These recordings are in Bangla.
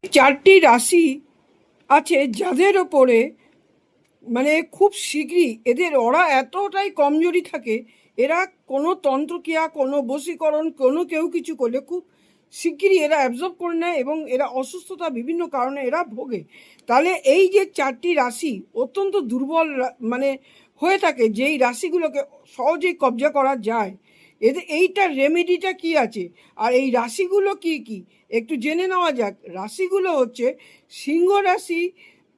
চারটি রাশি আছে যাদের ওপরে মানে খুব শীঘ্রই ওরা এতটাই কমজোরি থাকে, এরা কোনো তন্ত্রক্রিয়া, কোনো বশীকরণ, কোনো কেউ কিছু করলে খুব শিগগিরই এরা অ্যাবজর্ব করে নেয় এবং এরা অসুস্থতা বিভিন্ন কারণে এরা ভোগে। তাহলে এই যে চারটি রাশি অত্যন্ত দুর্বল মানে হয়ে থাকে, যেই রাশিগুলোকে সহজেই কবজা করা যায়, এইটার রেমেডিটা কি আছে আর এই রাশিগুলো কি কি একটু জেনে নেওয়া যাক। রাশিগুলো হচ্ছে সিংহ রাশি,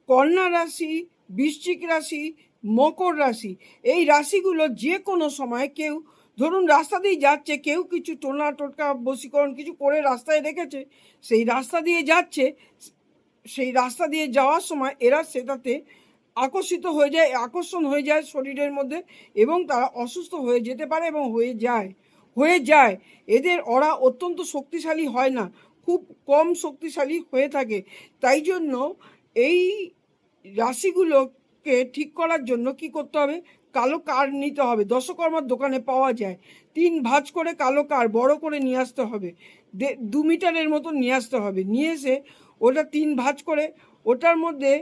কন্যা রাশি, বৃশ্চিক রাশি, মকর রাশি। এই রাশিগুলো যে কোনো সময় কেউ ধরুন রাস্তা দিয়ে যাচ্ছে, কেউ কিছু টোনা টোটকা বশীকরণ কিছু করে রাস্তায় রেখেছে, সেই রাস্তা দিয়ে যাচ্ছে, সেই রাস্তা দিয়ে যাওয়ার সময় এরা সেটাতে আকর্ষিত হয়ে যায়, আকর্ষণ হয়ে যায় শরীরের মধ্যে এবং তারা অসুস্থ হয়ে যেতে পারে এবং হয়ে যায়। ওরা অত্যন্ত শক্তিশালী হয় না, খুব কম শক্তিশালী হয়ে থাকে। তাই জন্য এই রাশিগুলোকে ঠিক করার জন্য কি করতে হবে, কালো কার নিতে হবে। দশকর্মার দোকানে পাওয়া যায়, 3 ভাঁজ করে কালো কার বড় করে নিয়ে আসতে হবে, 2 মিটারের মতো নিয়ে আসতে হবে। নিয়ে এসে ওটা 3 ভাঁজ করে ওটার মধ্যে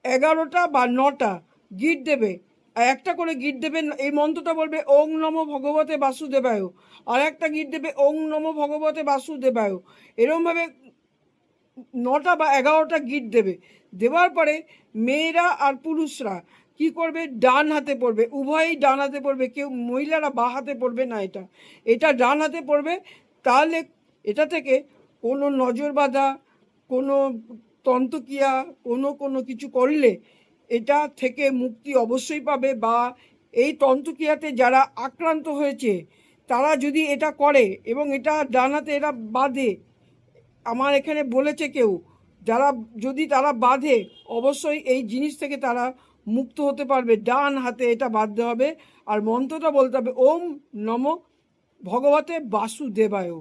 11টা বা 9টা গিট দেবে, আর একটা করে গিট দেবে, এই মন্ত্রটা বলবে ওং নমো ভগবতে বাসুদেবায়, আর একটা গিট দেবে ওং নমো ভগবতে বাসুদেবায়। এরকমভাবে 9টা বা 11টা গিট দেবে। দেওয়ার পরে মেয়েরা আর পুরুষরা কি করবে, ডান হাতে পড়বে, উভয়ই ডান হাতে পড়বে, কেউ মহিলারা বাঁ হাতে পড়বে না, এটা ডান হাতে পড়বে। তাহলে এটা থেকে কোনো নজর বাঁধা, কোনো তন্ত্রক্রিয়া, কোনো কিছু করলে এটা থেকে মুক্তি অবশ্যই পাবে। বা এই তন্ত্রক্রিয়াতে যারা আক্রান্ত হয়েছে তারা যদি এটা করে এবং এটা ডান হাতে এরা বাঁধে, আমার এখানে বলেছে কেউ, তারা বাঁধে অবশ্যই এই জিনিস থেকে তারা মুক্ত হতে পারবে। ডান হাতে এটা বাঁধতে হবে আর মন্ত্রটা বলতে হবে ওম নমো ভগবতে বাসুদেবায়।